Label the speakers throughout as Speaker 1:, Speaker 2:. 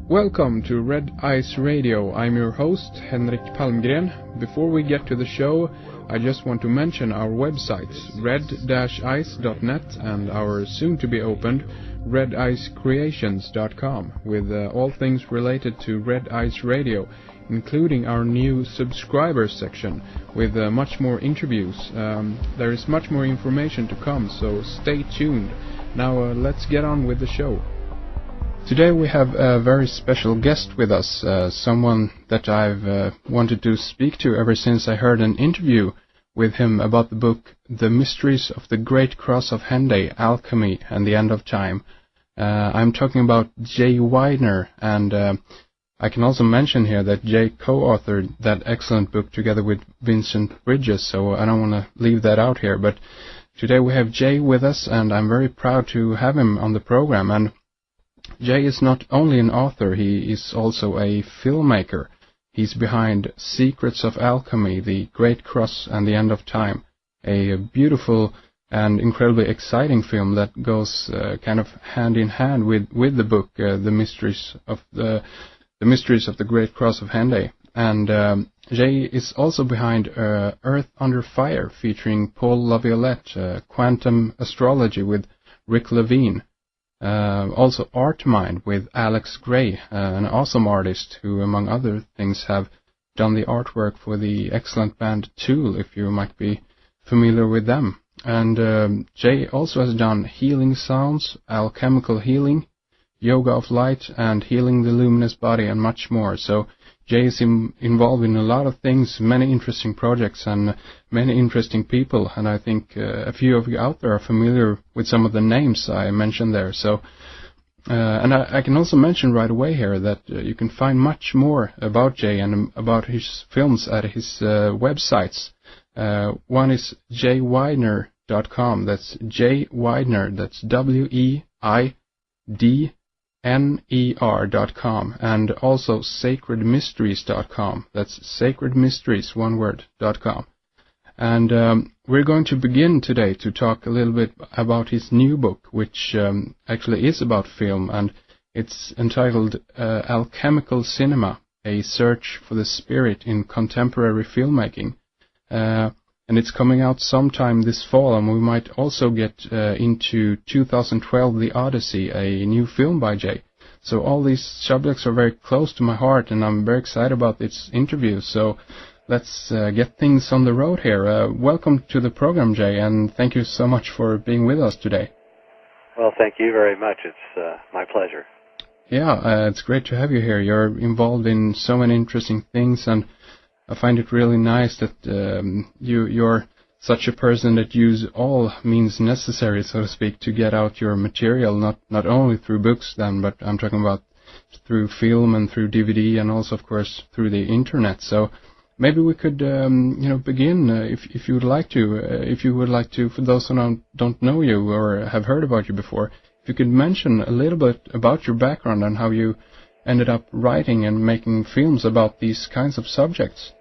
Speaker 1: Welcome to Red Ice Radio. I'm your host, Henrik Palmgren. Before we get to the show, I just want to mention our websites, red-ice.net and our soon-to-be-opened redicecreations.com, with all things related to Red Ice Radio, including our new subscribers section, with much more interviews. There is much more information to come, so stay tuned. Now let's get on with the show. Today we have a very special guest with us, someone that I've wanted to speak to ever since I heard an interview with him about the book The Mysteries of the Great Cross of Henday, Alchemy and the End of Time. I'm talking about Jay Weidner, and I can also mention here that Jay co-authored that excellent book together with Vincent Bridges, so I don't want to leave that out here. But today we have Jay with us, and I'm very proud to have him on the program. And Jay is not only an author, he is also a filmmaker. He's behind Secrets of Alchemy, The Great Cross and the End of Time, a beautiful and incredibly exciting film that goes kind of hand in hand with the book, The Mysteries of the Great Cross of Henday. And Jay is also behind Earth Under Fire, featuring Paul Laviolette, Quantum Astrology with Rick Levine. Also Art Mind with Alex Gray, an awesome artist who, among other things, have done the artwork for the excellent band Tool, if you might be familiar with them. And Jay also has done Healing Sounds, Alchemical Healing, Yoga of Light, and Healing the Luminous Body, and much more. So Jay is involved in a lot of things, many interesting projects and many interesting people, and I think a few of you out there are familiar with some of the names I mentioned there. So, and I can also mention right away here that you can find much more about Jay and about his films at his websites. One is jweidner.com. That's Jay Weidner. That's WEIDNER.com, and also sacredmysteries.com. That's sacredmysteries, one word.com. And we're going to begin today to talk a little bit about his new book, which actually is about film, and it's entitled Alchemical Cinema, A Search for the Spirit in Contemporary Filmmaking. And it's coming out sometime this fall, and we might also get into 2012, The Odyssey, a new film by Jay. So all these subjects are very close to my heart, and I'm very excited about this interview. So let's get things on the road here. Welcome to the program, Jay, and thank you so much for being with us today.
Speaker 2: Well, thank you very much. It's my pleasure.
Speaker 1: Yeah, it's great to have you here. You're involved in so many interesting things, and I find it really nice that you're such a person that use all means necessary, so to speak, to get out your material, not only through books then, but I'm talking about through film and through DVD and also, of course, through the internet. So maybe we could, begin, if you would like to, for those who don't know you or have heard about you before, if you could mention a little bit about your background and how you ended up writing and making films about these kinds of subjects.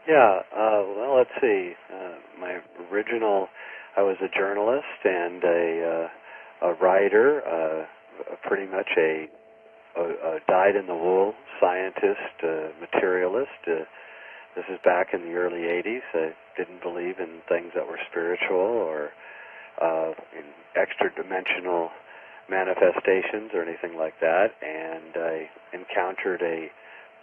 Speaker 2: Yeah, well, let's see. My original, I was a journalist and a writer, pretty much a dyed-in-the-wool scientist, materialist. This is back in the early 80s. I didn't believe in things that were spiritual or in extra-dimensional manifestations or anything like that, and I encountered a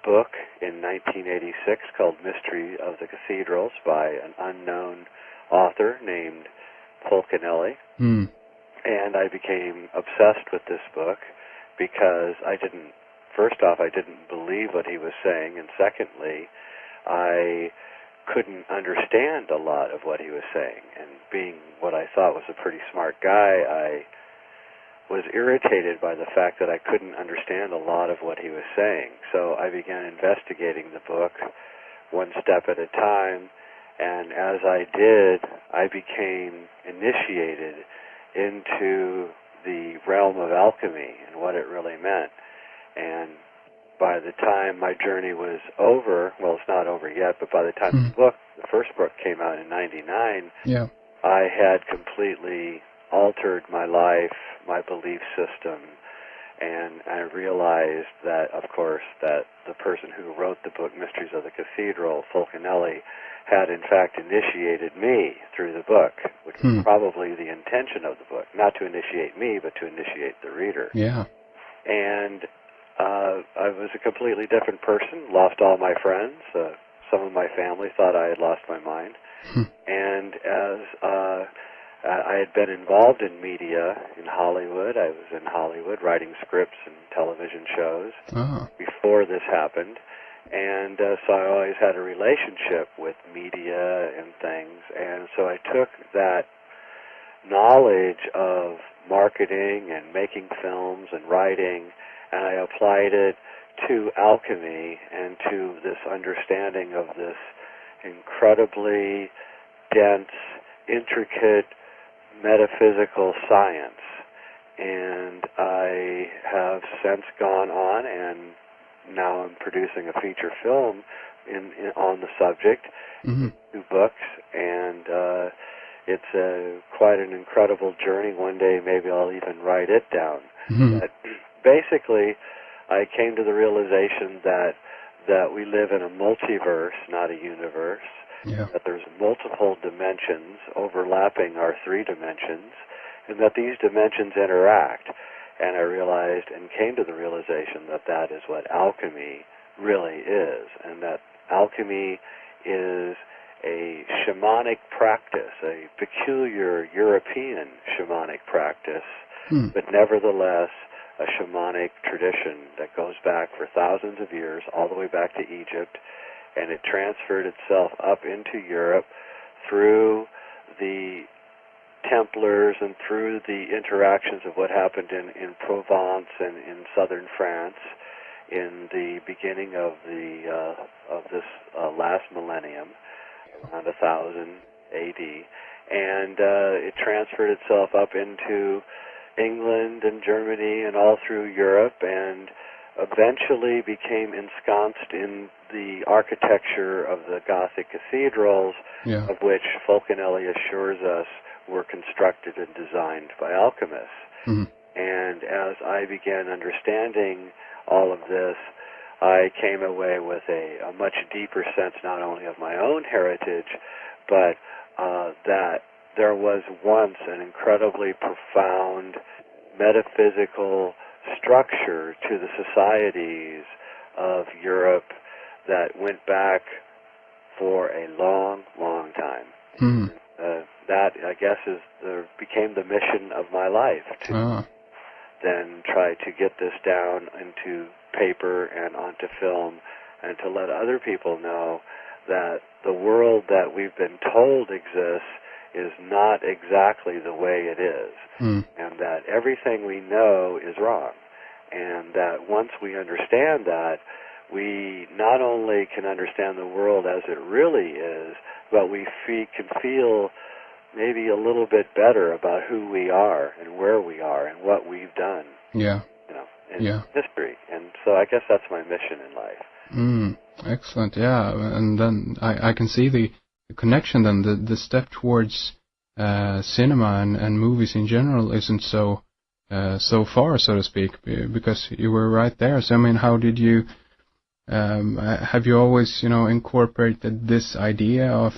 Speaker 2: book in 1986 called Mystery of the Cathedrals by an unknown author named Fulcanelli, and I became obsessed with this book because I didn't believe what he was saying, and secondly, I couldn't understand a lot of what he was saying, and being what I thought was a pretty smart guy, I was irritated by the fact that I couldn't understand a lot of what he was saying. So I began investigating the book one step at a time, and as I did, I became initiated into the realm of alchemy and what it really meant. And by the time my journey was over, well, it's not over yet, but by the time the first book came out in 99, I had completely altered my life, my belief system, And I realized that, of course, that the person who wrote the book, Mysteries of the Cathedral, Fulcanelli, had in fact initiated me through the book, which was probably the intention of the book, not to initiate me, but to initiate the reader.
Speaker 1: Yeah.
Speaker 2: And I was a completely different person, lost all my friends. Some of my family thought I had lost my mind. And as I had been involved in media in Hollywood, I was in Hollywood writing scripts and television shows before this happened. And so I always had a relationship with media and things. And so I took that knowledge of marketing and making films and writing, and I applied it to alchemy and to this understanding of this incredibly dense, intricate metaphysical science. And I have since gone on, and now I'm producing a feature film on the subject, 2 books, and it's quite an incredible journey. One day maybe I'll even write it down. But basically, I came to the realization that we live in a multiverse, not a universe, that there's multiple dimensions overlapping our 3 dimensions, and that these dimensions interact. And I realized and came to the realization that that is what alchemy really is, and that alchemy is a shamanic practice, a peculiar European shamanic practice, but nevertheless a shamanic tradition that goes back for thousands of years, all the way back to Egypt, and it transferred itself up into Europe through the Templars and through the interactions of what happened in Provence and in southern France in the beginning of this last millennium, around 1000 AD, and it transferred itself up into England and Germany and all through Europe, and eventually became ensconced in the architecture of the Gothic cathedrals, of which Fulcanelli assures us were constructed and designed by alchemists. And as I began understanding all of this, I came away with a much deeper sense not only of my own heritage, but that there was once an incredibly profound metaphysical structure to the societies of Europe that went back for a long, long time. That, I guess, became the mission of my life, to then try to get this down into paper and onto film, and to let other people know that the world that we've been told exists is not exactly the way it is, and that everything we know is wrong, and that once we understand that, we not only can understand the world as it really is, but we can feel maybe a little bit better about who we are and where we are and what we've done. In history. And so I guess that's my mission in life.
Speaker 1: Excellent. And then I can see the connection then, the step towards cinema and movies in general isn't so far, so to speak, because you were right there. So I mean, how did you have you always incorporated this idea of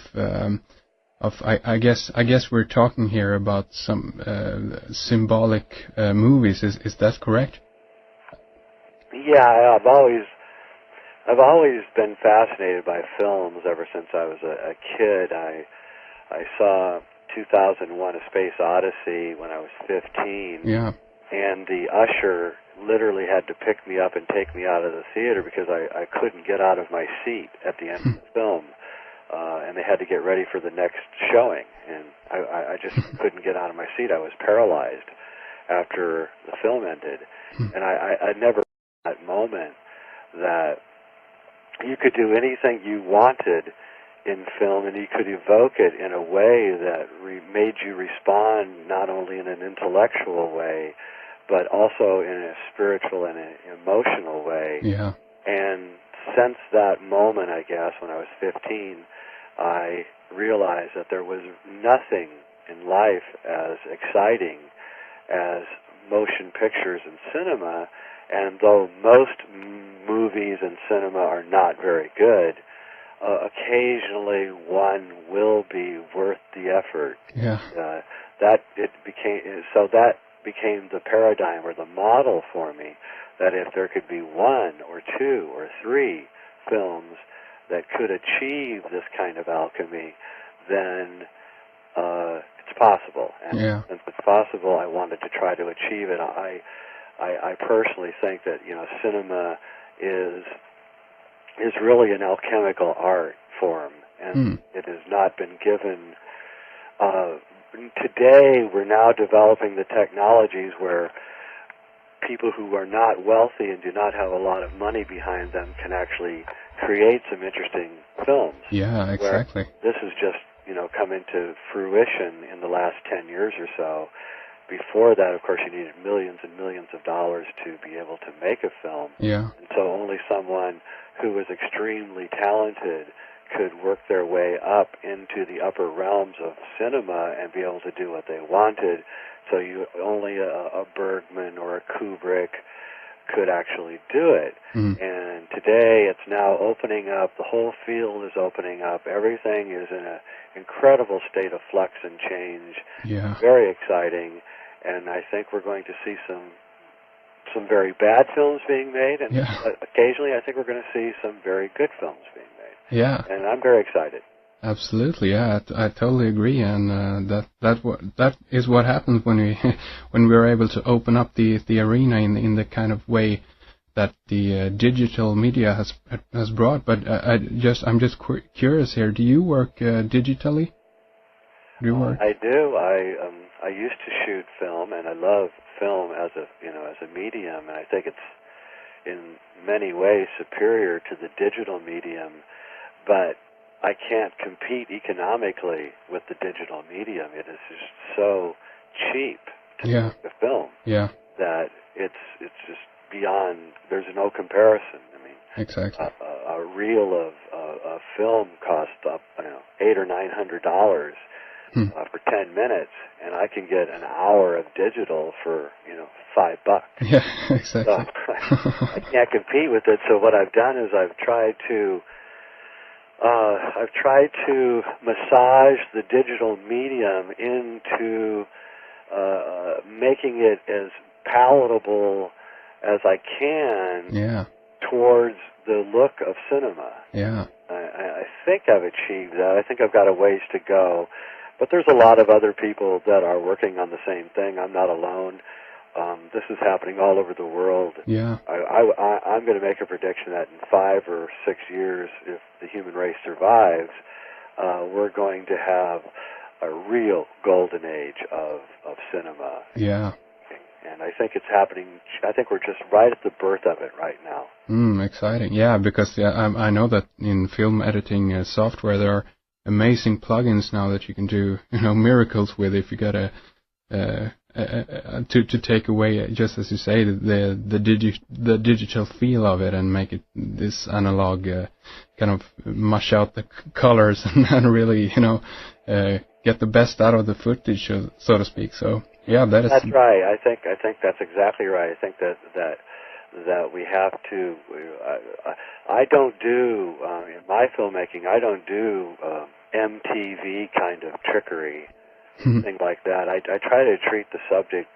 Speaker 1: I guess we're talking here about some symbolic movies. Is that correct?
Speaker 2: Yeah, I've always been fascinated by films ever since I was a kid. I saw 2001: A Space Odyssey when I was 15. Yeah. And the usher literally had to pick me up and take me out of the theater because I couldn't get out of my seat at the end of the film. And they had to get ready for the next showing. And I just couldn't get out of my seat. I was paralyzed after the film ended. And I never had that moment that you could do anything you wanted in film, and you could evoke it in a way that made you respond not only in an intellectual way, but also in a spiritual and an emotional way. Yeah. And since that moment, I guess, when I was 15, I realized that there was nothing in life as exciting as motion pictures and cinema, and though most movies and cinema are not very good, occasionally one will be worth the effort.
Speaker 1: Yeah.
Speaker 2: That became the paradigm or the model for me, that if there could be one or two or three films that could achieve this kind of alchemy, then it's possible. And since it's possible, I wanted to try to achieve it. I personally think that, you know, cinema is really an alchemical art form, and it has not been given. Today, we're now developing the technologies where people who are not wealthy and do not have a lot of money behind them can actually create some interesting films.
Speaker 1: Yeah, exactly.
Speaker 2: This has just, you know, come into fruition in the last 10 years or so. Before that, of course, you needed millions and millions of dollars to be able to make a film.
Speaker 1: Yeah.
Speaker 2: And so only someone who was extremely talented could work their way up into the upper realms of cinema and be able to do what they wanted. So only a Bergman or a Kubrick could actually do it. And today it's now opening up. The whole field is opening up. Everything is in an incredible state of flux and change.
Speaker 1: Yeah.
Speaker 2: Very exciting. And I think we're going to see some very bad films being made, and occasionally I think we're going to see some very good films being made.
Speaker 1: Yeah.
Speaker 2: And I'm very excited.
Speaker 1: Absolutely, yeah, I totally agree, and that is what happens when we're able to open up the arena in the kind of way that the digital media has brought. But I'm just curious here. Do you work digitally? Do you work?
Speaker 2: I do. I used to shoot film, and I love film as a medium, and I think it's in many ways superior to the digital medium, but I can't compete economically with the digital medium. It is just so cheap to make a film that it's just beyond. There's no comparison. I mean,
Speaker 1: exactly.
Speaker 2: A reel of film costs $800 or $900 for 10 minutes, and I can get an hour of digital for $5.
Speaker 1: Yeah, exactly.
Speaker 2: So I can't compete with it. So what I've done is I've tried to massage the digital medium into making it as palatable as I can towards the look of cinema. Yeah. I think I've achieved that. I think I've got a ways to go. But there's a lot of other people that are working on the same thing. I'm not alone. This is happening all over the world. Yeah. I'm going to make a prediction that in 5 or 6 years, if the human race survives, we're going to have a real golden age of cinema. Yeah. And I think it's happening. I think we're just right at the birth of it right now.
Speaker 1: Exciting. Yeah, because I know that in film editing software there are amazing plugins now that you can do miracles with if you got to take away, just as you say, the digital feel of it and make it this analog kind of mush out the colors and really get the best out of the footage, so to speak. So yeah, that's
Speaker 2: right. I think that's exactly right. I think that we have to. I don't do in my filmmaking. I don't do MTV kind of trickery. Thing like that. I try to treat the subject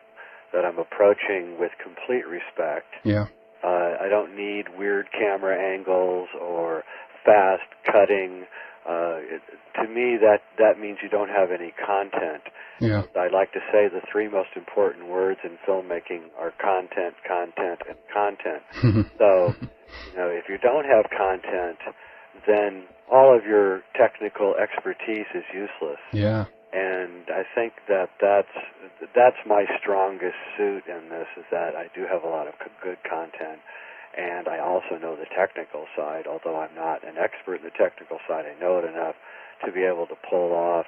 Speaker 2: that I'm approaching with complete respect. Yeah. I don't need weird camera angles or fast cutting. To me, that means you don't have any content. Yeah. I like to say the 3 most important words in filmmaking are content, content, and content. So, if you don't have content, then all of your technical expertise is useless. Yeah. And I think that's my strongest suit in this, is that I do have a lot of good content, and I also know the technical side. Although I'm not an expert in the technical side, I know it enough to be able to pull off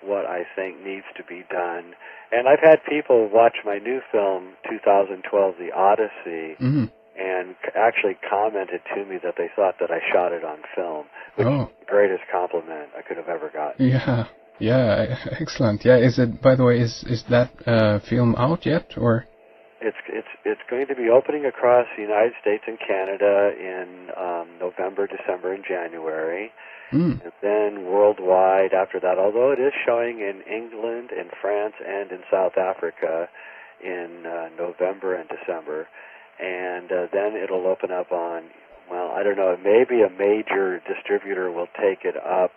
Speaker 2: what I think needs to be done. And I've had people watch my new film, 2012, The Odyssey, and actually commented to me that they thought that I shot it on film, which is the greatest compliment I could have ever gotten.
Speaker 1: Yeah. Yeah, excellent. Yeah, is it? By the way, is that film out yet, or?
Speaker 2: It's going to be opening across the United States and Canada in November, December, and January, and then worldwide after that. Although it is showing in England, in France, and in South Africa in November and December, and then it'll open up on. Well, I don't know. Maybe a major distributor will take it up.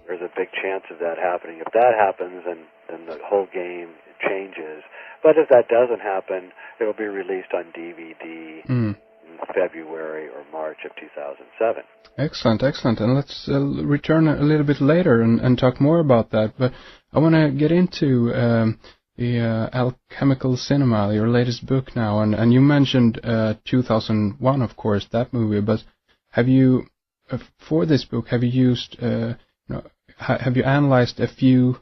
Speaker 2: There's a big chance of that happening. If that happens, then the whole game changes. But if that doesn't happen, it will be released on DVD in February or March of 2007.
Speaker 1: Excellent, excellent. And let's return a little bit later and talk more about that. But I want to get into the Alchemical Cinema, your latest book now. And you mentioned 2001, of course, that movie. But have you, for this book, have you used, have you analyzed a few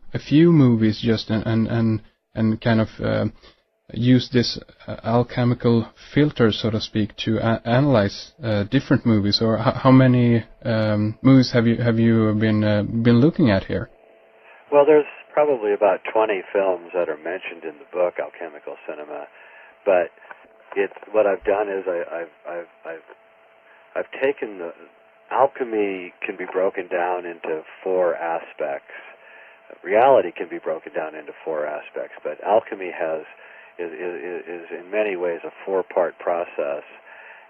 Speaker 1: movies just and kind of use this alchemical filter, so to speak, to analyze different movies, or how many movies have you been looking at here?
Speaker 2: Well, there's probably about 20 films that are mentioned in the book Alchemical Cinema, but what I've done is I've taken the alchemy can be broken down into four aspects. Reality can be broken down into four aspects, but alchemy is in many ways a four-part process.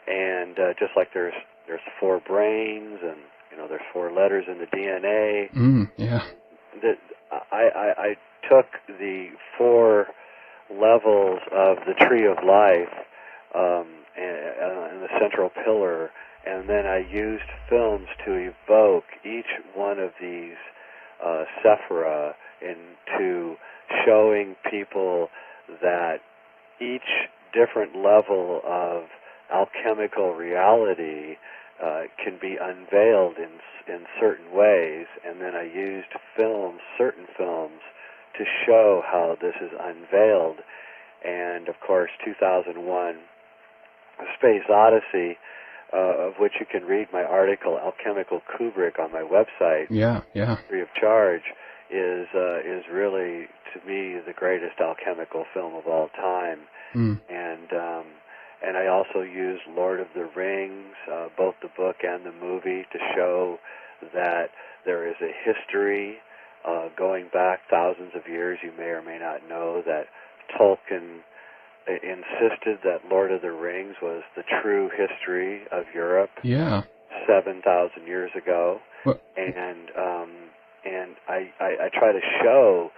Speaker 2: And just like there's four brains, and there's four letters in the DNA.
Speaker 1: Yeah.
Speaker 2: I took the four levels of the tree of life and the central pillar, and then I used films to evoke each one of these sephira into showing people that each different level of alchemical reality can be unveiled in certain ways, and then I used certain films, to show how this is unveiled. And of course, 2001, A Space Odyssey, of which you can read my article, Alchemical Kubrick, on my website.
Speaker 1: Yeah.
Speaker 2: Free of charge, is really, to me, the greatest alchemical film of all time. And I also used Lord of the Rings, both the book and the movie, to show that there is a history going back thousands of years. You may or may not know that Tolkien insisted that Lord of the Rings was the true history of Europe.
Speaker 1: Yeah.
Speaker 2: 7,000 years ago.
Speaker 1: What?
Speaker 2: And I try to show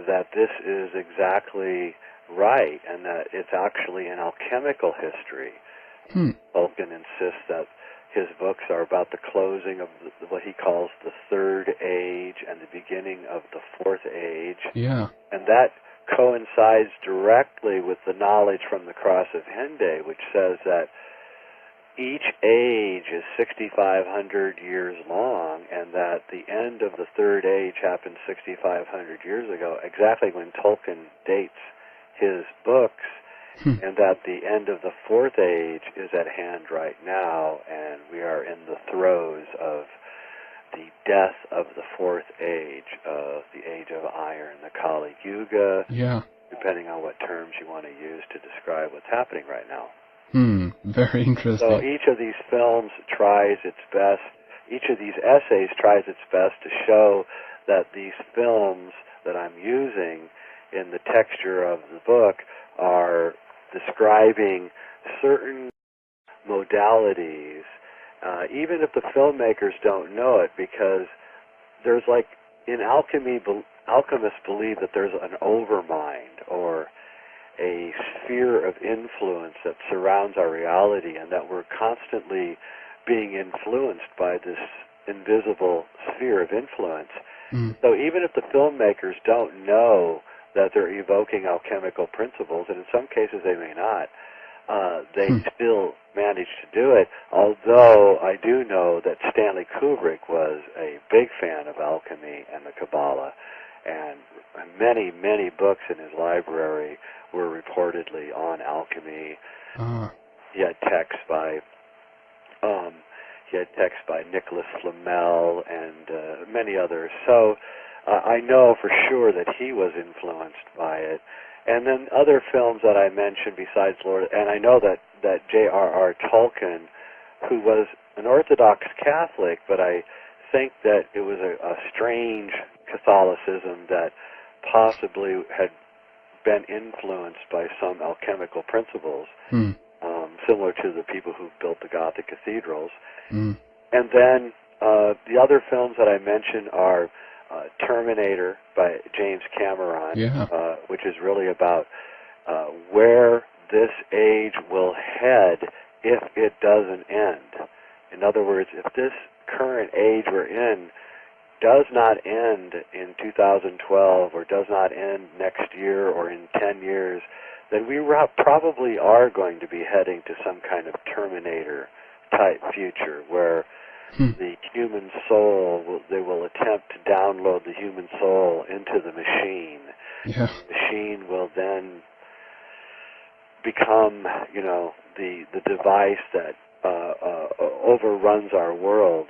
Speaker 2: that this is exactly right, and that it's actually an alchemical history. Tolkien insists that his books are about the closing of what he calls the Third Age and the beginning of the Fourth Age.
Speaker 1: Yeah.
Speaker 2: And that coincides directly with the knowledge from the Cross of Henday, which says that each age is 6,500 years long, and that the end of the Third Age happened 6,500 years ago, exactly when Tolkien dates his books, and that the end of the Fourth Age is at hand right now, and we are in the throes of the death of the Fourth Age, the Age of Iron, the Kali Yuga, depending on what terms you want to use to describe what's happening right now.
Speaker 1: Very interesting.
Speaker 2: So each of these films tries its best, each of these essays tries its best to show that these films that I'm using in the texture of the book are describing certain modalities, even if the filmmakers don't know it, because there's in alchemy, alchemists believe that there's an overmind, or a sphere of influence that surrounds our reality, and that we're constantly being influenced by this invisible sphere of influence. So even if the filmmakers don't know that they're evoking alchemical principles, and in some cases they may not, they still manage to do it, although I do know that Stanley Kubrick was a big fan of alchemy and the Kabbalah, and many, many books in his library were reportedly on alchemy. He had texts by Nicholas Flamel and many others. So I know for sure that he was influenced by it, And then other films that I mentioned besides Lord, and I know that J.R.R. Tolkien, who was an Orthodox Catholic, but I think that it was a strange Catholicism that possibly had been influenced by some alchemical principles, similar to the people who built the Gothic cathedrals. And then the other films that I mentioned are Terminator by James Cameron, which is really about where this age will head if it doesn't end. In other words, if this current age we're in does not end in 2012 or does not end next year or in 10 years, then we probably are going to be heading to some kind of Terminator-type future where the human soul, they will attempt to download the human soul into the machine. The machine will then become, the device that overruns our world.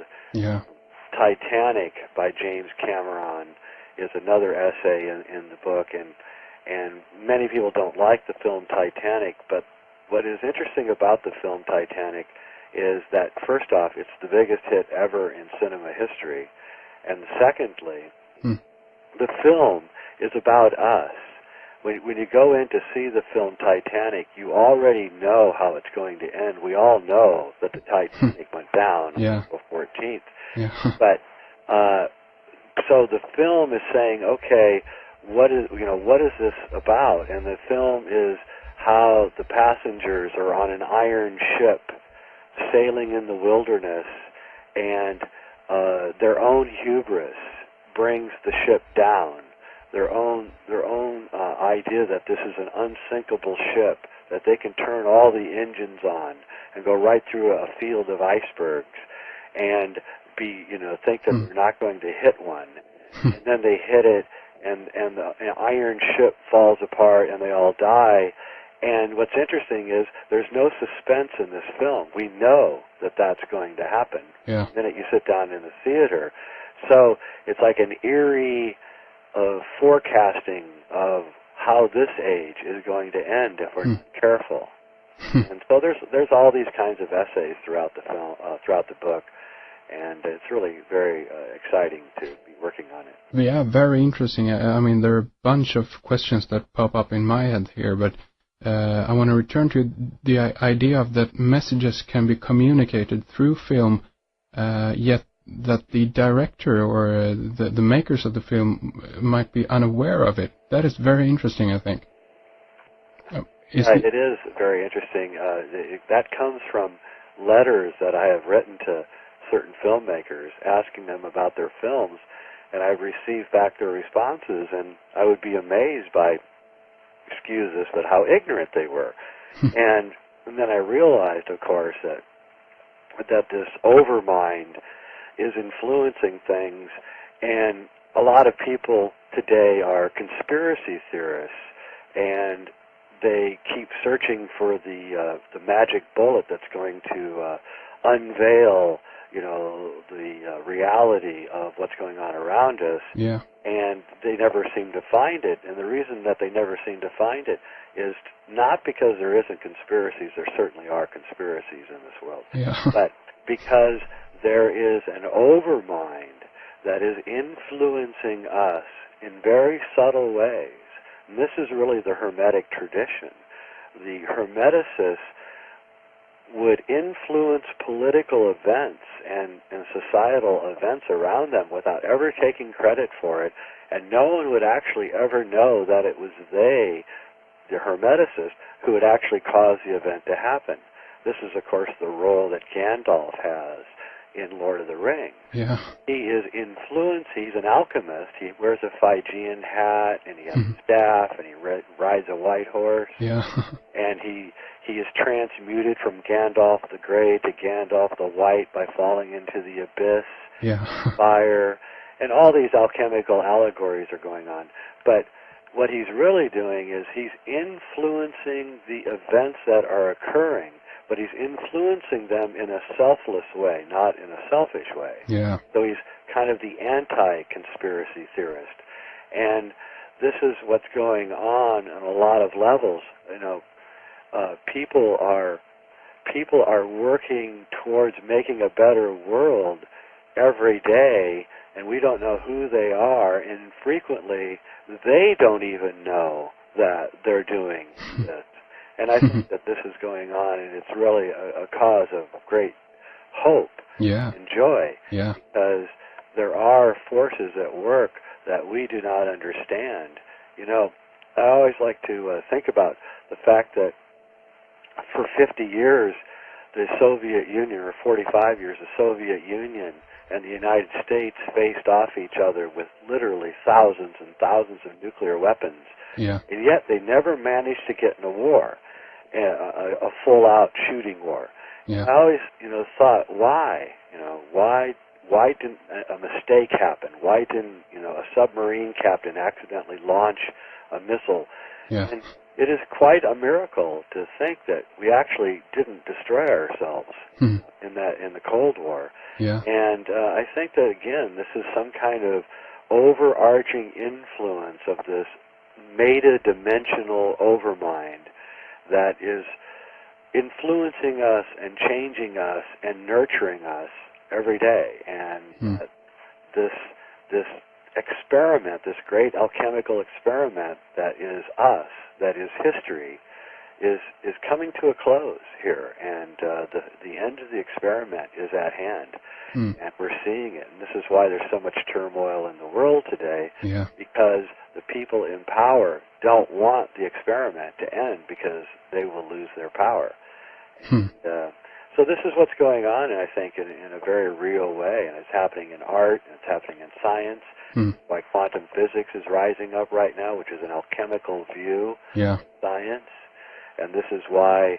Speaker 2: Titanic by James Cameron is another essay in the book, and many people don't like the film Titanic, but what is interesting about the film Titanic is that, first off, it's the biggest hit ever in cinema history, and secondly, the film is about us. When you go in to see the film Titanic, you already know how it's going to end. We all know that the Titanic went down on April 14th. But so the film is saying, okay, what is this about? And the film is how the passengers are on an iron ship sailing in the wilderness, and their own hubris brings the ship down. Their own idea that this is an unsinkable ship, that they can turn all the engines on and go right through a field of icebergs, and think that they're not going to hit one. And then they hit it, and the iron ship falls apart, and they all die. And what's interesting is there's no suspense in this film. We know that that's going to happen the minute you sit down in the theater. So it's like an eerie forecasting of how this age is going to end if we're not careful. And so there's all these kinds of essays throughout the film, throughout the book, and it's really very exciting to be working on it.
Speaker 1: Yeah, very interesting. I mean, there are a bunch of questions that pop up in my head here, but I want to return to the idea of that messages can be communicated through film, yet that the director or the makers of the film might be unaware of it. That is very interesting, I think.
Speaker 2: It is very interesting. That comes from letters that I have written to certain filmmakers asking them about their films, and I've received back their responses, and I would be amazed by, excuse this, but how ignorant they were. and then I realized, of course, that this overmind is influencing things, and a lot of people today are conspiracy theorists, and they keep searching for the magic bullet that's going to unveil, the reality of what's going on around us. And they never seem to find it. And the reason that they never seem to find it is not because there isn't conspiracies. There certainly are conspiracies in this world. But because there is an overmind that is influencing us in very subtle ways. And this is really the Hermetic tradition. The Hermeticists would influence political events and societal events around them without ever taking credit for it, and no one would actually ever know that it was they, the Hermeticists, who had actually caused the event to happen. This is, of course, the role that Gandalf has in Lord of the Rings. He is influenced. He's an alchemist. He wears a Phrygian hat, and he has a staff, and he rides a white horse. And he is transmuted from Gandalf the Grey to Gandalf the White by falling into the abyss, fire, and all these alchemical allegories are going on. But what he's really doing is he's influencing the events that are occurring, but he's influencing them in a selfless way, not in a selfish way. So he's kind of the anti-conspiracy theorist. And this is what's going on a lot of levels. You know, people are working towards making a better world every day, and we don't know who they are, and frequently they don't even know that they're doing this. And I think that this is going on, and it's really a cause of great hope and joy, because there are forces at work that we do not understand. You know, I always like to think about the fact that for 50 years, the Soviet Union, or 45 years, the Soviet Union and the United States faced off each other with literally thousands and thousands of nuclear weapons.
Speaker 1: Yeah.
Speaker 2: And yet they never managed to get in a war, a full-out shooting war.
Speaker 1: Yeah.
Speaker 2: I always, thought, why? Why didn't a mistake happen? Why didn't, a submarine captain accidentally launch a missile?
Speaker 1: Yeah.
Speaker 2: And it is quite a miracle to think that we actually didn't destroy ourselves in the Cold War.
Speaker 1: Yeah.
Speaker 2: And I think that, again, this is some kind of overarching influence of this meta-dimensional overmind that is influencing us and changing us and nurturing us every day. And this experiment, this great alchemical experiment that is us, that is history, is coming to a close here, and the end of the experiment is at hand, and we're seeing it. And this is why there's so much turmoil in the world today, because the people in power don't want the experiment to end, because they will lose their power. And, so this is what's going on, and I think in a very real way, and it's happening in art, and it's happening in science. Like quantum physics is rising up right now, which is an alchemical view of science. And this is why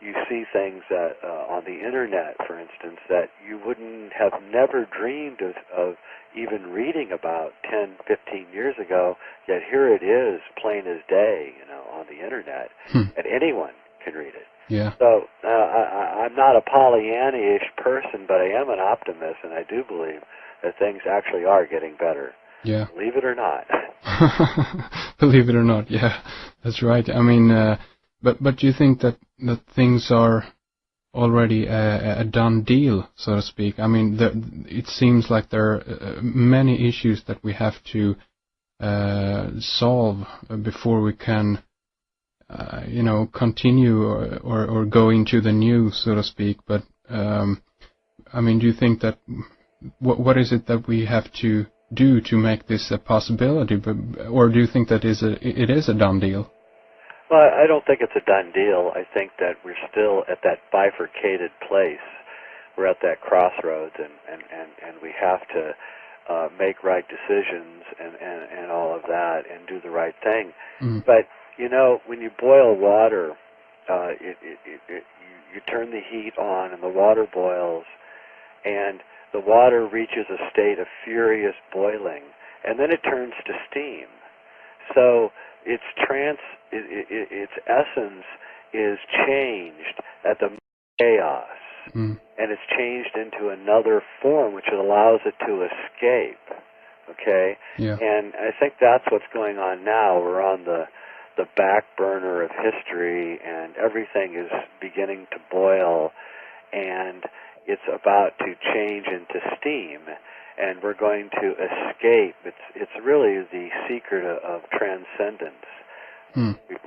Speaker 2: you see things that on the internet, for instance, that you wouldn't have never dreamed of even reading about 10, 15 years ago, yet here it is, plain as day, on the internet, and anyone can read it.
Speaker 1: Yeah.
Speaker 2: So I'm not a Pollyanna-ish person, but I am an optimist, and I do believe that things actually are getting better.
Speaker 1: Yeah.
Speaker 2: Believe it or not.
Speaker 1: Believe it or not, yeah, that's right. I mean, but do you think that things are already a done deal, so to speak? I mean, it seems like there are many issues that we have to solve before we can, continue or go into the new, so to speak. But I mean, do you think that what is it that we have to do to make this a possibility, or do you think that it is a done deal?
Speaker 2: Well, I don't think it's a done deal. I think that we're still at that bifurcated place. We're at that crossroads, and we have to make right decisions and all of that, and do the right thing. But when you boil water, you turn the heat on, and the water boils, and the water reaches a state of furious boiling, and then it turns to steam. So its essence is changed at the chaos, and it's changed into another form, which allows it to escape. Okay?
Speaker 1: Yeah.
Speaker 2: And I think that's what's going on now. We're on the back burner of history, and everything is beginning to boil, and it's about to change into steam, and we're going to escape. It's really the secret of transcendence.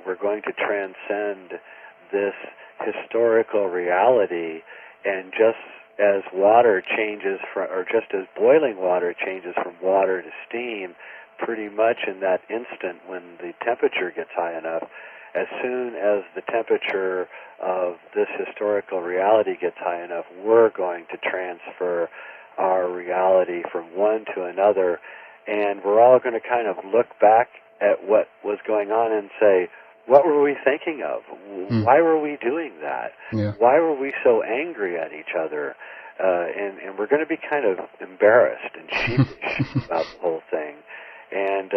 Speaker 2: We're going to transcend this historical reality, and just as water changes or just as boiling water changes from water to steam, pretty much in that instant when the temperature gets high enough, as soon as the temperature of this historical reality gets high enough, we're going to transfer our reality from one to another, and we're all going to kind of look back at what was going on and say, what were we thinking of? Why were we doing that?
Speaker 1: Yeah.
Speaker 2: Why were we so angry at each other? And we're going to be kind of embarrassed and sheepish about the whole thing. And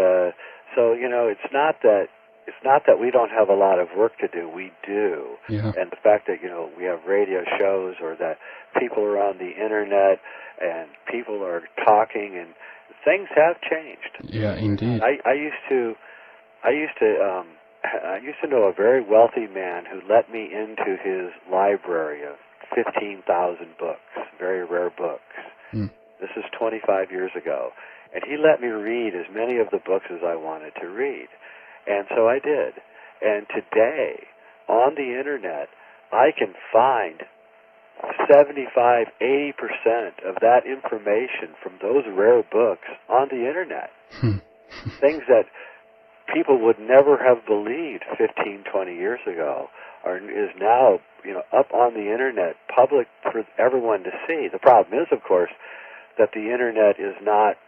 Speaker 2: so, it's not that we don't have a lot of work to do. We do.
Speaker 1: Yeah.
Speaker 2: And the fact that, we have radio shows, or that people are on the internet and people are talking and things have changed.
Speaker 1: Yeah, indeed.
Speaker 2: I used to know a very wealthy man who let me into his library of 15,000 books, very rare books. This is 25 years ago. And he let me read as many of the books as I wanted to read. And so I did. And today, on the Internet, I can find 75, 80% of that information from those rare books on the Internet. Things that people would never have believed 15, 20 years ago is now, up on the Internet, public for everyone to see. The problem is, of course, that the Internet is not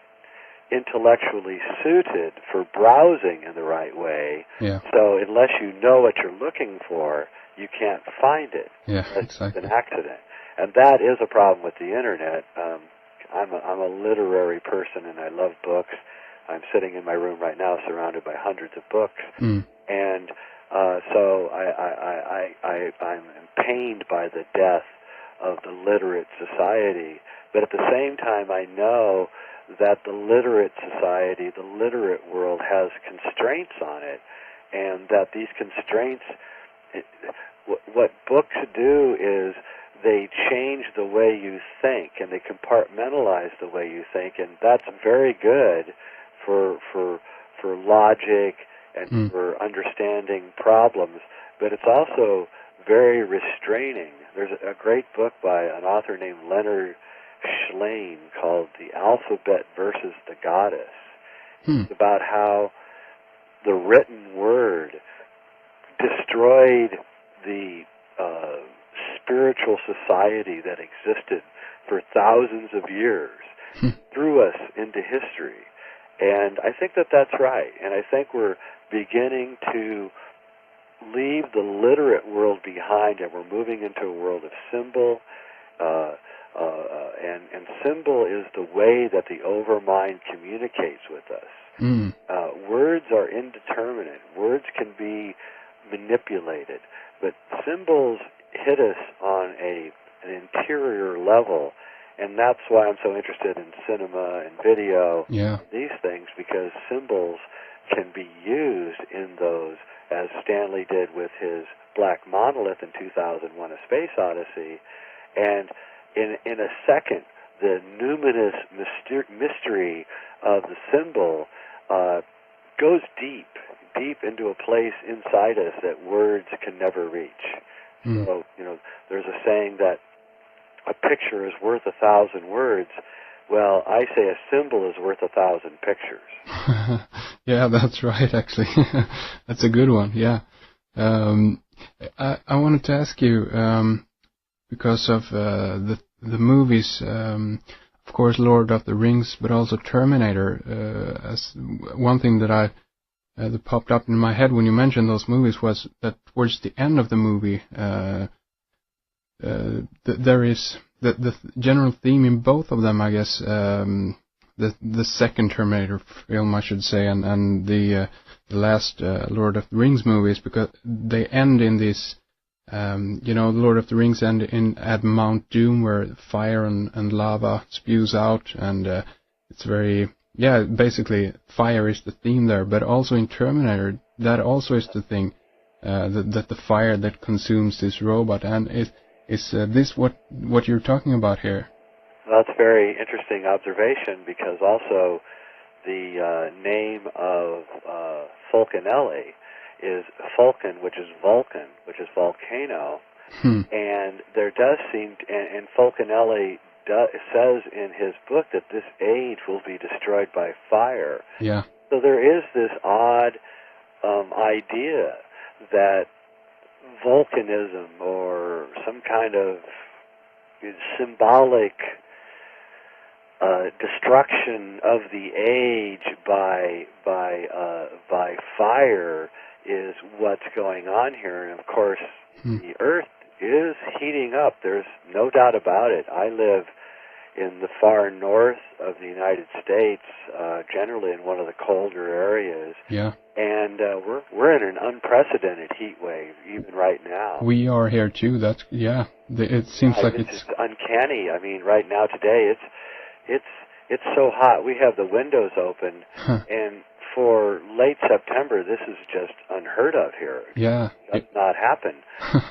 Speaker 2: intellectually suited for browsing in the right way.
Speaker 1: Yeah.
Speaker 2: So unless you know what you're looking for, you can't find it.
Speaker 1: Yeah,
Speaker 2: It's
Speaker 1: exactly.
Speaker 2: an accident. And that is a problem with the Internet. I'm a literary person, and I love books. I'm sitting in my room right now surrounded by hundreds of books. And so I'm pained by the death of the literate society. But at the same time, I know that the literate society, the literate world, has constraints on it, and that these constraints, what books do is they change the way you think, and they compartmentalize the way you think, and that's very good for logic and for understanding problems, but it's also very restraining. There's a great book by an author named Leonard Shlain called The Alphabet versus the Goddess. It's about how the written word destroyed the spiritual society that existed for thousands of years, threw us into history. And I think that that's right. And I think we're beginning to leave the literate world behind, and we're moving into a world of symbol. And symbol is the way that the overmind communicates with us. Words are indeterminate. Words can be manipulated, but symbols hit us on an interior level, and that's why I'm so interested in cinema and video, these things, because symbols can be used in those, as Stanley did with his black monolith in 2001: A Space Odyssey, and in a second, the numinous mystery of the symbol goes deep into a place inside us that words can never reach. So, there's a saying that a picture is worth 1,000 words. Well, I say a symbol is worth 1,000 pictures.
Speaker 1: Yeah, that's right, actually. That's a good one, yeah. I wanted to ask you, because of the movies, of course, Lord of the Rings, but also Terminator, as one thing that that popped up in my head when you mentioned those movies was that towards the end of the movie, there is the general theme in both of them, I guess, the second Terminator film, I should say, and the last Lord of the Rings movies, because they end in this, Lord of the Rings end at Mount Doom, where fire and lava spews out, and it's very, basically fire is the theme there, but also in Terminator, that also is the thing, that the fire that consumes this robot, and is this what you're talking about here?
Speaker 2: Well, that's a very interesting observation, because also the name of Fulcanelli is Fulcan, which is Vulcan, which is volcano, and there does seem, and Fulcanelli says in his book that this age will be destroyed by fire.
Speaker 1: Yeah.
Speaker 2: So there is this odd idea that volcanism, or some kind of symbolic destruction of the age by fire, is what's going on here. And of course, the Earth is heating up. There's no doubt about it. I live in the far north of the United States, generally in one of the colder areas.
Speaker 1: Yeah. And
Speaker 2: we're in an unprecedented heat wave even right now.
Speaker 1: We are here too. That's it seems like
Speaker 2: it's uncanny. I mean, right now today it's it's so hot. We have the windows open, and for late September, this is just unheard of here.
Speaker 1: Yeah.
Speaker 2: It does not happen,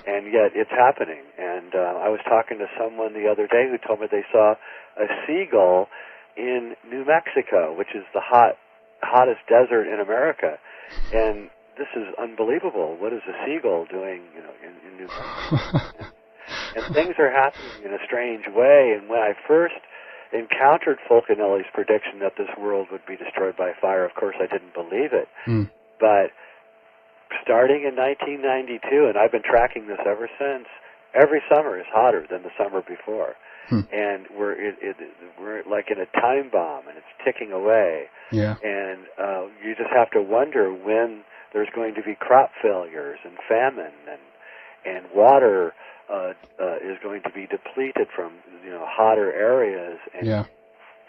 Speaker 2: and yet it's happening. And I was talking to someone the other day who told me they saw a seagull in New Mexico, which is the hottest desert in America. And this is unbelievable. What is a seagull doing, in New Mexico? And things are happening in a strange way. And when I first encountered Fulcanelli's prediction that this world would be destroyed by fire, of course I didn't believe it. But starting in 1992, and I've been tracking this ever since, every summer is hotter than the summer before. And we're like in a time bomb, and it's ticking away.
Speaker 1: Yeah.
Speaker 2: And you just have to wonder when there's going to be crop failures and famine, and water is going to be depleted from hotter areas.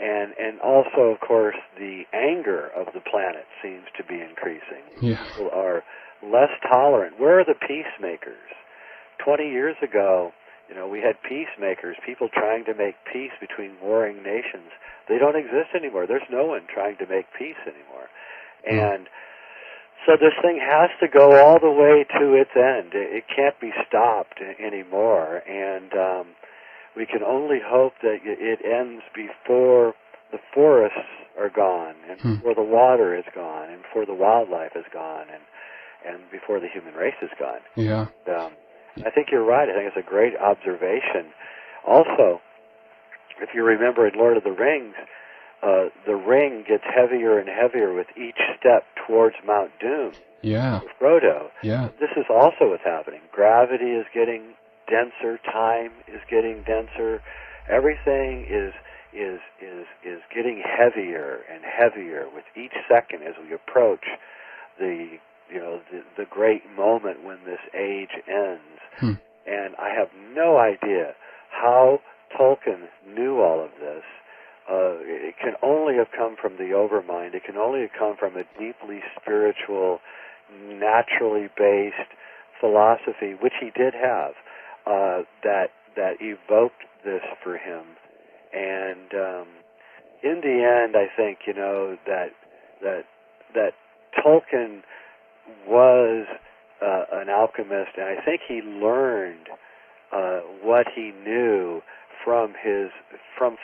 Speaker 2: And also, of course, the anger of the planet seems to be increasing.
Speaker 1: Yeah.
Speaker 2: People are less tolerant. Where are the peacemakers? 20 years ago, we had peacemakers, people trying to make peace between warring nations. They don't exist anymore. There's no one trying to make peace anymore. And so this thing has to go all the way to its end. It can't be stopped anymore. And we can only hope that it ends before the forests are gone, and before the water is gone, and before the wildlife is gone, and before the human race is gone.
Speaker 1: Yeah.
Speaker 2: I think you're right. I think it's a great observation. Also, if you remember in Lord of the Rings, the ring gets heavier and heavier with each step towards Mount Doom.
Speaker 1: Yeah.
Speaker 2: With Frodo.
Speaker 1: Yeah.
Speaker 2: This is also what's happening. Gravity is getting denser. Time is getting denser. Everything is getting heavier and heavier with each second as we approach the great moment when this age ends. And I have no idea how Tolkien knew all of this. It can only have come from the overmind. It can only have come from a deeply spiritual, naturally based philosophy, which he did have, that evoked this for him. And in the end, I think that Tolkien was an alchemist, and I think he learned what he knew from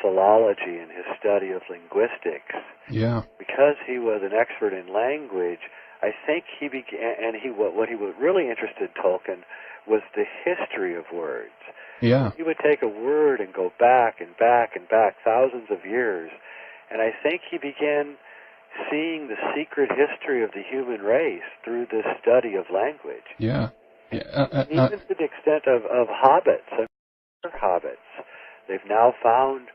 Speaker 2: philology and his study of linguistics.
Speaker 1: Yeah.
Speaker 2: Because he was an expert in language, I think he began, and what he was really interested in Tolkien was the history of words.
Speaker 1: Yeah.
Speaker 2: He would take a word and go back and back and back thousands of years, and I think he began seeing the secret history of the human race through this study of language.
Speaker 1: Yeah.
Speaker 2: Even to the extent of hobbits. Hobbits. They've now found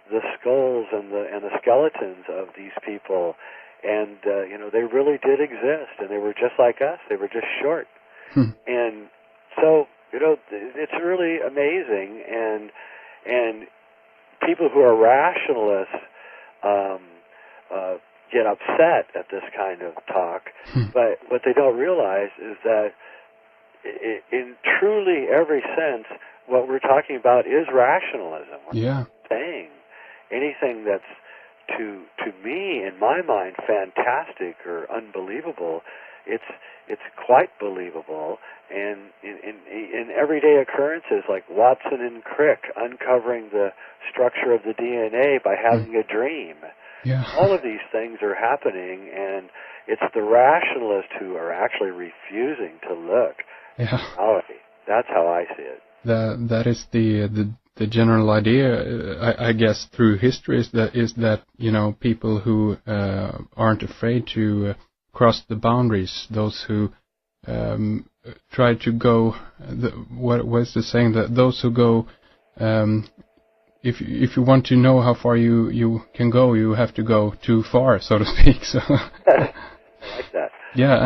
Speaker 2: the skulls and the skeletons of these people, and they really did exist, and they were just like us. They were just short. And so it's really amazing, and people who are rationalists get upset at this kind of talk, but what they don't realize is that in truly every sense, what we're talking about is rationalism. We're not saying anything that's to me, in my mind, fantastic or unbelievable. It's quite believable, and in everyday occurrences like Watson and Crick uncovering the structure of the DNA by having a dream.
Speaker 1: Yeah.
Speaker 2: All of these things are happening, and it's the rationalists who are actually refusing to look at reality. That's how I see it.
Speaker 1: That is the general idea, I guess, through history is that people who aren't afraid to cross the boundaries, those who try to go. What was the saying, that those who go. If you want to know how far you can go, you have to go too far, so to speak. So.
Speaker 2: I like that.
Speaker 1: Yeah,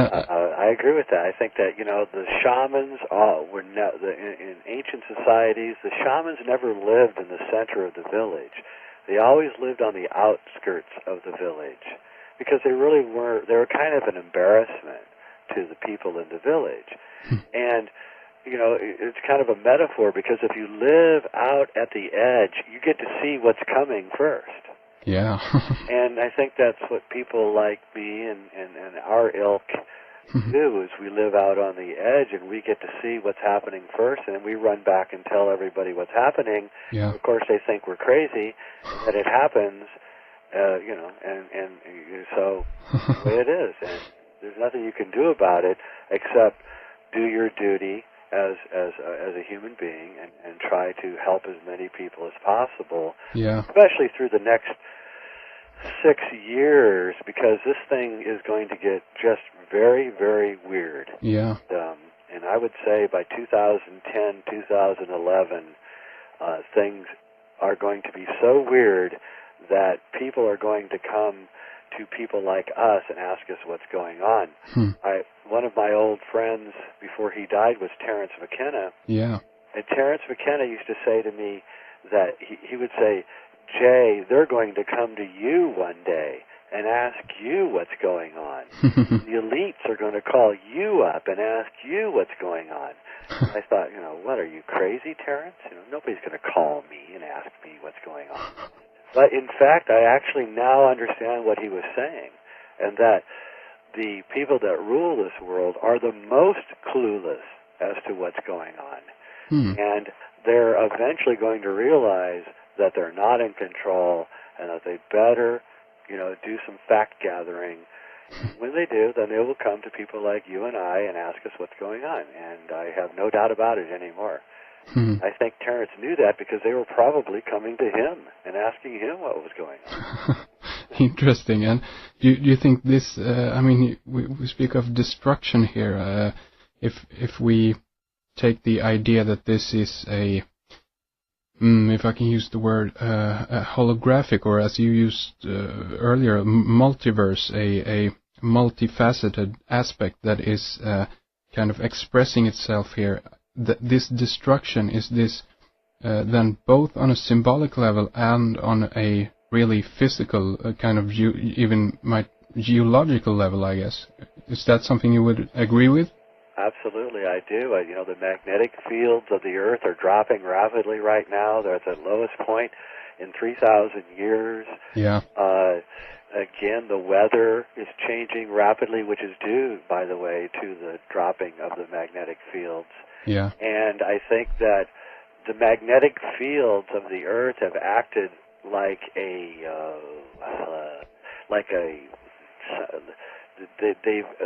Speaker 2: I agree with that. I think that the shamans in ancient societies, the shamans never lived in the center of the village. They always lived on the outskirts of the village because they really were. They were kind of an embarrassment to the people in the village, and. It's kind of a metaphor because if you live out at the edge, you get to see what's coming first.
Speaker 1: Yeah.
Speaker 2: And I think that's what people like me and our ilk do, is we live out on the edge and we get to see what's happening first, and then we run back and tell everybody what's happening.
Speaker 1: Yeah.
Speaker 2: Of course, they think we're crazy, that it happens, and so the way it is. And there's nothing you can do about it except do your duty as a human being and try to help as many people as possible, especially through the next 6 years, because this thing is going to get just very, very weird.
Speaker 1: Yeah.
Speaker 2: And I would say by 2010, 2011, things are going to be so weird that people are going to come to people like us and ask us what's going on. One of my old friends before he died was Terence McKenna.
Speaker 1: Yeah.
Speaker 2: And Terence McKenna used to say to me that he would say, Jay, they're going to come to you one day and ask you what's going on. The elites are going to call you up and ask you what's going on. I thought, what, are you crazy, Terence? Nobody's going to call me and ask me what's going on. But in fact, I actually now understand what he was saying, and that the people that rule this world are the most clueless as to what's going on. And they're eventually going to realize that they're not in control and that they better, do some fact gathering. When they do, then they will come to people like you and I and ask us what's going on, and I have no doubt about it anymore. I think Terence knew that because they were probably coming to him and asking him what was going on.
Speaker 1: Interesting. And do you think this, we speak of destruction here, if we take the idea that this is a, if I can use the word, a holographic, or as you used earlier, a multiverse, a multifaceted aspect that is kind of expressing itself here, this destruction, is this then both on a symbolic level and on a really physical kind of even geological level, I guess. Is that something you would agree with?
Speaker 2: Absolutely, I do. The magnetic fields of the Earth are dropping rapidly right now. They're at the lowest point in 3,000 years.
Speaker 1: Yeah.
Speaker 2: Again, the weather is changing rapidly, which is due, by the way, to the dropping of the magnetic fields.
Speaker 1: Yeah.
Speaker 2: And I think that the magnetic fields of the Earth have acted like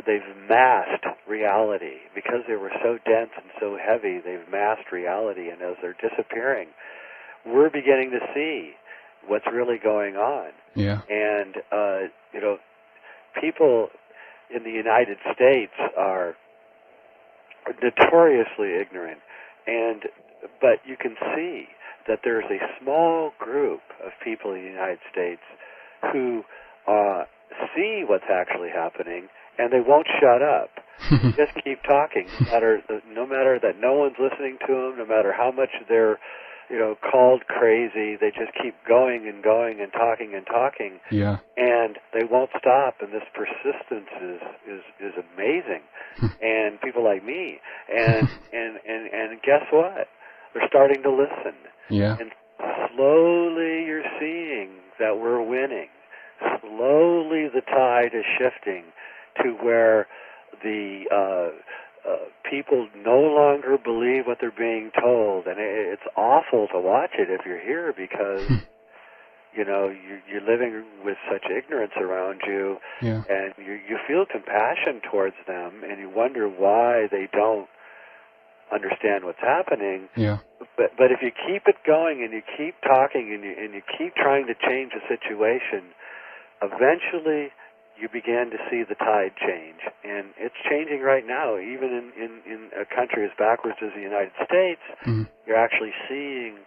Speaker 2: they've masked reality. Because they were so dense and so heavy, they've masked reality, and as they're disappearing, we're beginning to see what's really going on.
Speaker 1: Yeah.
Speaker 2: And people in the United States are notoriously ignorant, but you can see that there's a small group of people in the United States who see what's actually happening, and they won't shut up. They just keep talking, no matter that no one's listening to them, no matter how much they're called crazy. They just keep going and going and talking and talking.
Speaker 1: Yeah.
Speaker 2: And they won't stop, and this persistence is amazing. And people like me, and guess what? They're starting to listen.
Speaker 1: Yeah.
Speaker 2: And slowly you're seeing that we're winning. Slowly the tide is shifting to where the people no longer believe what they're being told, and it's awful to watch it if you're here, because you're living with such ignorance around you.
Speaker 1: Yeah.
Speaker 2: And you feel compassion towards them, and you wonder why they don't understand what's happening.
Speaker 1: Yeah.
Speaker 2: But if you keep it going and you keep talking and you keep trying to change the situation, eventually you begin to see the tide change. And it's changing right now. Even in a country as backwards as the United States, you're actually seeing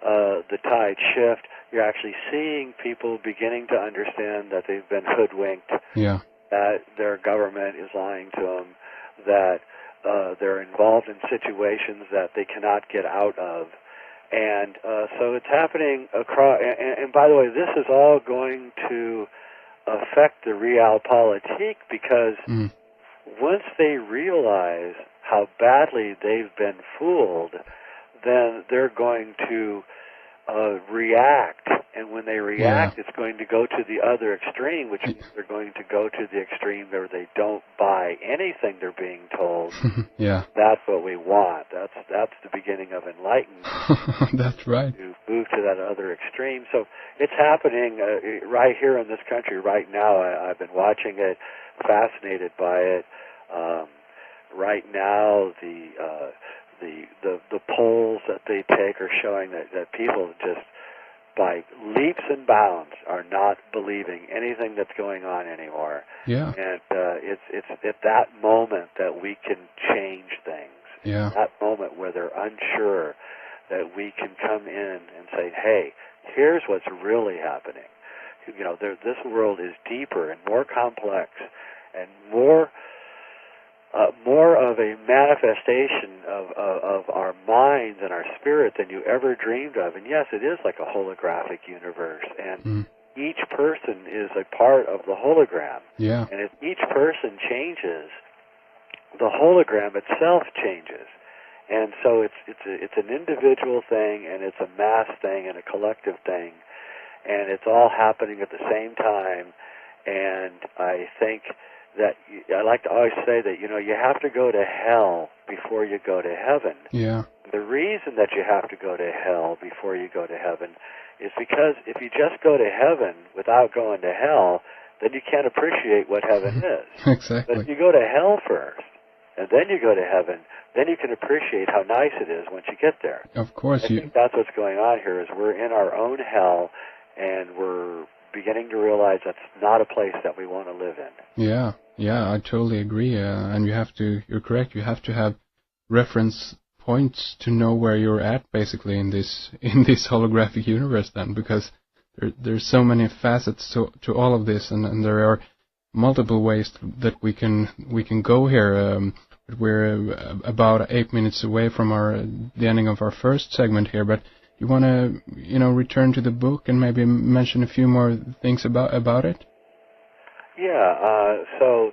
Speaker 2: the tide shift. You're actually seeing people beginning to understand that they've been hoodwinked,
Speaker 1: yeah,
Speaker 2: that their government is lying to them, that they're involved in situations that they cannot get out of. And so it's happening across. And by the way, this is all going to affect the realpolitik, because once they realize how badly they've been fooled, then they're going to react And when they react, it's going to go to the other extreme, which means they're going to go to the extreme where they don't buy anything they're being told.
Speaker 1: Yeah.
Speaker 2: That's what we want. That's the beginning of enlightenment.
Speaker 1: That's right.
Speaker 2: To move to that other extreme. So it's happening right here in this country right now. I've been watching it, fascinated by it. Right now, the polls that they take are showing that people just by leaps and bounds are not believing anything that's going on anymore.
Speaker 1: Yeah.
Speaker 2: And it's at that moment that we can change things.
Speaker 1: Yeah.
Speaker 2: That moment where they're unsure, that we can come in and say, hey, here's what's really happening. You know, this world is deeper and more complex and more of a manifestation of our minds and our spirit than you ever dreamed of. And yes, it is like a holographic universe, and each person is a part of the hologram.
Speaker 1: Yeah.
Speaker 2: And if each person changes, the hologram itself changes. And so it's an individual thing, and it's a mass thing, and a collective thing, and it's all happening at the same time. And I think that I like to always say that, you know, you have to go to hell before you go to heaven.
Speaker 1: Yeah.
Speaker 2: The reason that you have to go to hell before you go to heaven is because if you just go to heaven without going to hell, then you can't appreciate what heaven is.
Speaker 1: Exactly.
Speaker 2: But if you go to hell first, and then you go to heaven, then you can appreciate how nice it is once you get there.
Speaker 1: Of course.
Speaker 2: I think that's what's going on here, is we're in our own hell, and we're beginning to realize that's not a place that we want to live in.
Speaker 1: Yeah, I totally agree. And you're correct, you have to have reference points to know where you're at, basically, in this holographic universe then, because there's so many facets to all of this, and there are multiple ways that we can go here. We're about 8 minutes away from the ending of our first segment here, but you want to, return to the book and maybe mention a few more things about it?
Speaker 2: Yeah. So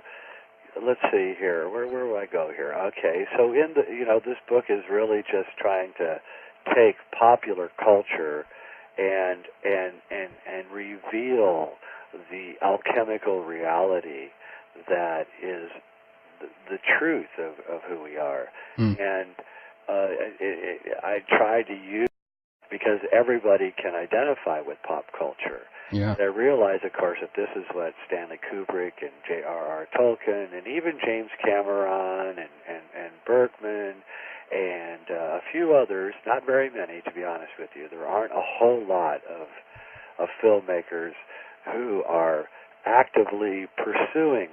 Speaker 2: let's see here. Where will I go here? Okay. So this book is really just trying to take popular culture and reveal the alchemical reality that is the truth of who we are. And I try to use, because everybody can identify with pop culture.
Speaker 1: Yeah.
Speaker 2: And I realize, of course, that this is what Stanley Kubrick and J.R.R. Tolkien and even James Cameron and Bergman and a few others, not very many, to be honest with you. There aren't a whole lot of filmmakers who are actively pursuing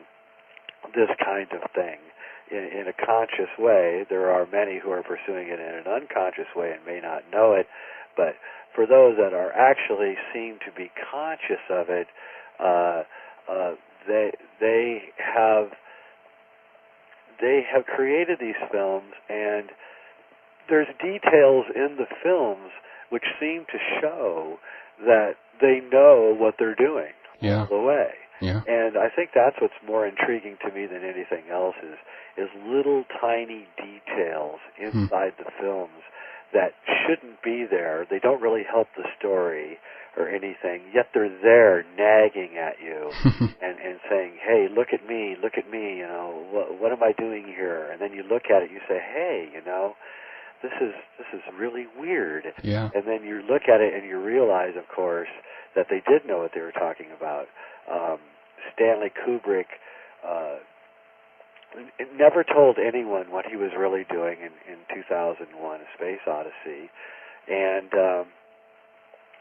Speaker 2: this kind of thing in a conscious way. There are many who are pursuing it in an unconscious way and may not know it, but for those that are actually seem to be conscious of it, they have created these films, and there's details in the films which seem to show that they know what they're doing all the way.
Speaker 1: Yeah.
Speaker 2: And I think that's what's more intriguing to me than anything else is little tiny details inside the films that shouldn't be there. They don't really help the story or anything, yet they're there nagging at you and saying, hey, look at me, what am I doing here? And then you look at it, you say, hey, this is really weird.
Speaker 1: Yeah.
Speaker 2: And then you look at it and you realize, of course, that they did know what they were talking about. Stanley Kubrick never told anyone what he was really doing in 2001, A Space Odyssey. And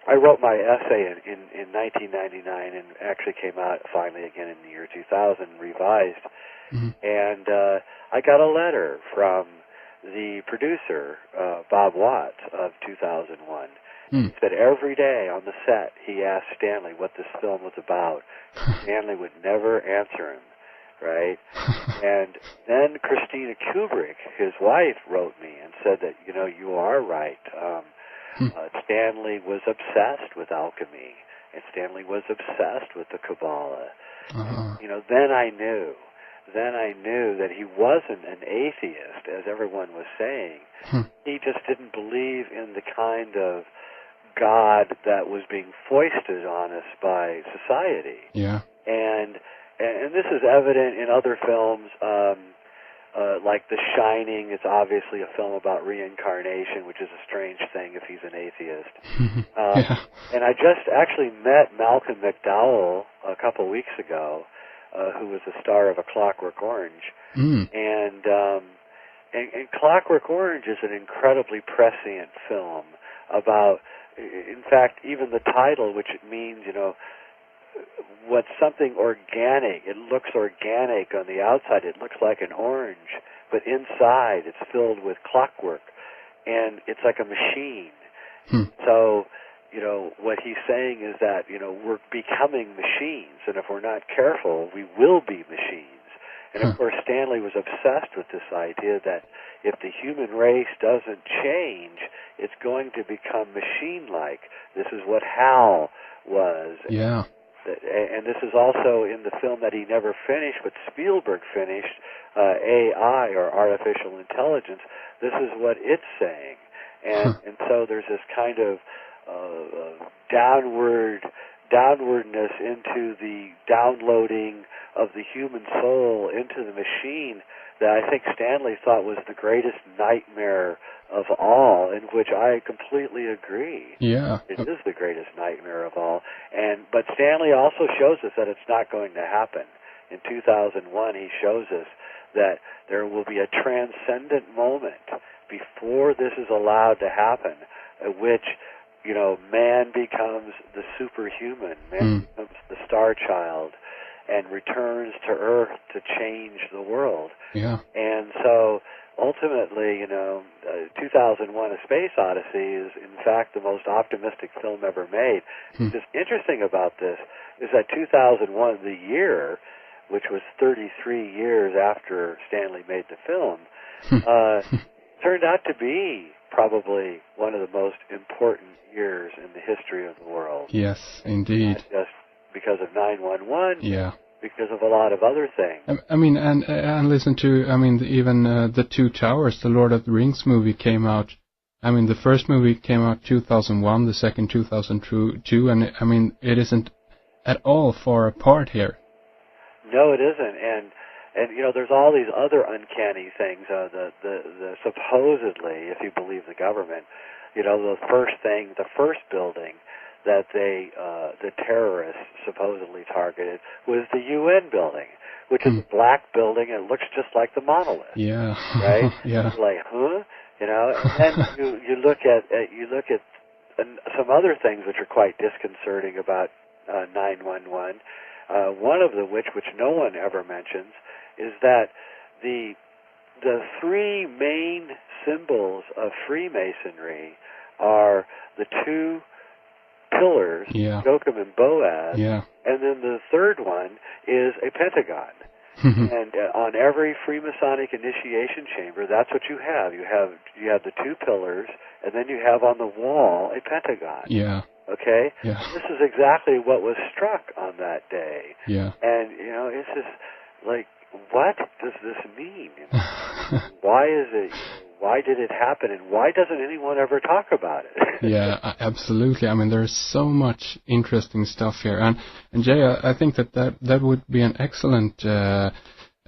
Speaker 2: I wrote my essay in 1999 and actually came out finally again in the year 2000, revised. And I got a letter from the producer, Bob Watts, of 2001. He said every day on the set he asked Stanley what this film was about. Stanley would never answer him, right? And then Christina Kubrick, his wife, wrote me and said that, you are right. Stanley was obsessed with alchemy, and Stanley was obsessed with the Kabbalah. And, then I knew that he wasn't an atheist, as everyone was saying. He just didn't believe in the kind of God that was being foisted on us by society.
Speaker 1: Yeah.
Speaker 2: And this is evident in other films, like The Shining. It's obviously a film about reincarnation, which is a strange thing if he's an atheist.
Speaker 1: Yeah.
Speaker 2: And I just actually met Malcolm McDowell a couple weeks ago, who was the star of A Clockwork Orange. And Clockwork Orange is an incredibly prescient film about, in fact, even the title, which it means, what's something organic. It looks organic on the outside. It looks like an orange, but inside it's filled with clockwork, and it's like a machine. So, what he's saying is that, we're becoming machines, and if we're not careful, we will be machines. And of course, Stanley was obsessed with this idea that if the human race doesn't change, it's going to become machine-like. This is what HAL was.
Speaker 1: Yeah.
Speaker 2: And this is also in the film that he never finished, but Spielberg finished, AI, or artificial intelligence. This is what it's saying. And so there's this kind of downwardness into the downloading of the human soul into the machine that I think Stanley thought was the greatest nightmare of all, in which I completely agree.
Speaker 1: Yeah.
Speaker 2: It is the greatest nightmare of all. But Stanley also shows us that it's not going to happen. In 2001, he shows us that there will be a transcendent moment before this is allowed to happen, at which man becomes the superhuman, man becomes the star child, and returns to Earth to change the world.
Speaker 1: Yeah.
Speaker 2: And so, ultimately, 2001: A Space Odyssey is, in fact, the most optimistic film ever made. What's interesting about this is that 2001, the year, which was 33 years after Stanley made the film, turned out to be probably one of the most important years in the history of the world.
Speaker 1: Yes, indeed.
Speaker 2: Not just because of 9/11,
Speaker 1: yeah,
Speaker 2: because of a lot of other things.
Speaker 1: I mean, and listen to, even the Two Towers, the Lord of the Rings movie came out. The first movie came out 2001, the second 2002, and it isn't at all far apart here.
Speaker 2: No, it isn't, and there's all these other uncanny things. The supposedly, if you believe the government, the first building that the terrorists supposedly targeted was the UN building, which is a black building and it looks just like the monolith.
Speaker 1: Yeah.
Speaker 2: Right.
Speaker 1: Yeah.
Speaker 2: It's like, and then you look at some other things which are quite disconcerting about 9/11. One of which no one ever mentions, is that the three main symbols of Freemasonry are the two pillars, Joachim and Boaz, and then the third one is a pentagon. And on every Freemasonic initiation chamber, that's what you have. You have the two pillars, and then you have on the wall a pentagon.
Speaker 1: Yeah.
Speaker 2: Okay?
Speaker 1: Yeah.
Speaker 2: This is exactly what was struck on that day.
Speaker 1: Yeah.
Speaker 2: And, it's just like, what does this mean? Why is it? Why did it happen? And why doesn't anyone ever talk about it?
Speaker 1: Yeah, absolutely. There's so much interesting stuff here. And Jay, I think that would be an excellent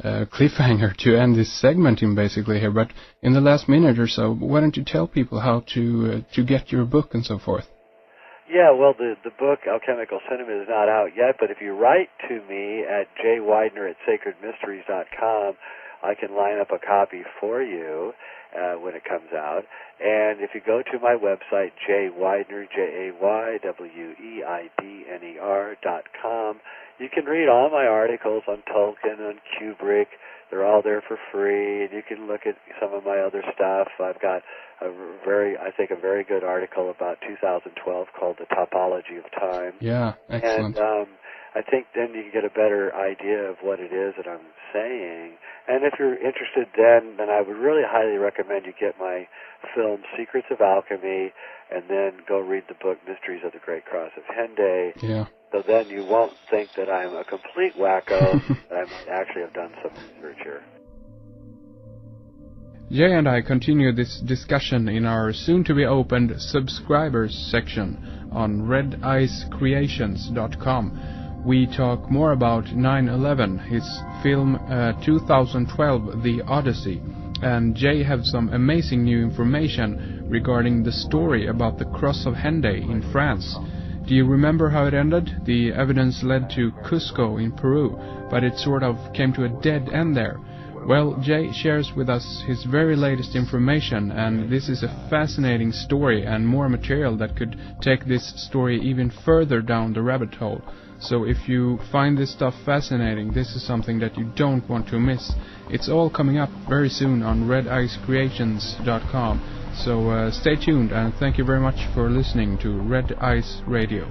Speaker 1: cliffhanger to end this segment in basically here. But in the last minute or so, why don't you tell people how to get your book and so forth?
Speaker 2: Yeah, well, the book, Alchemical Cinema, is not out yet, but if you write to me at jweidner@sacredmysteries.com, I can line up a copy for you when it comes out. And if you go to my website, jweidner, jweidner.com, you can read all my articles on Tolkien, on Kubrick. They're all there for free, and you can look at some of my other stuff. I've got a very good article about 2012 called The Topology of Time.
Speaker 1: Yeah, excellent.
Speaker 2: And I think then you can get a better idea of what it is that I'm saying. And if you're interested then I would really highly recommend you get my film Secrets of Alchemy, and then go read the book Mysteries of the Great Cross of Henday.
Speaker 1: Yeah.
Speaker 2: So then you won't think that I'm a complete wacko, that I might actually have done some research here.
Speaker 1: Jay and I continue this discussion in our soon-to-be-opened subscribers section on redicecreations.com. We talk more about 9/11, his film 2012, The Odyssey, and Jay have some amazing new information regarding the story about the Cross of Henday in France. Do you remember how it ended? The evidence led to Cusco in Peru, but it sort of came to a dead end there. Well, Jay shares with us his very latest information, and this is a fascinating story and more material that could take this story even further down the rabbit hole. So if you find this stuff fascinating, this is something that you don't want to miss. It's all coming up very soon on redicecreations.com. So stay tuned, and thank you very much for listening to Red Ice Radio.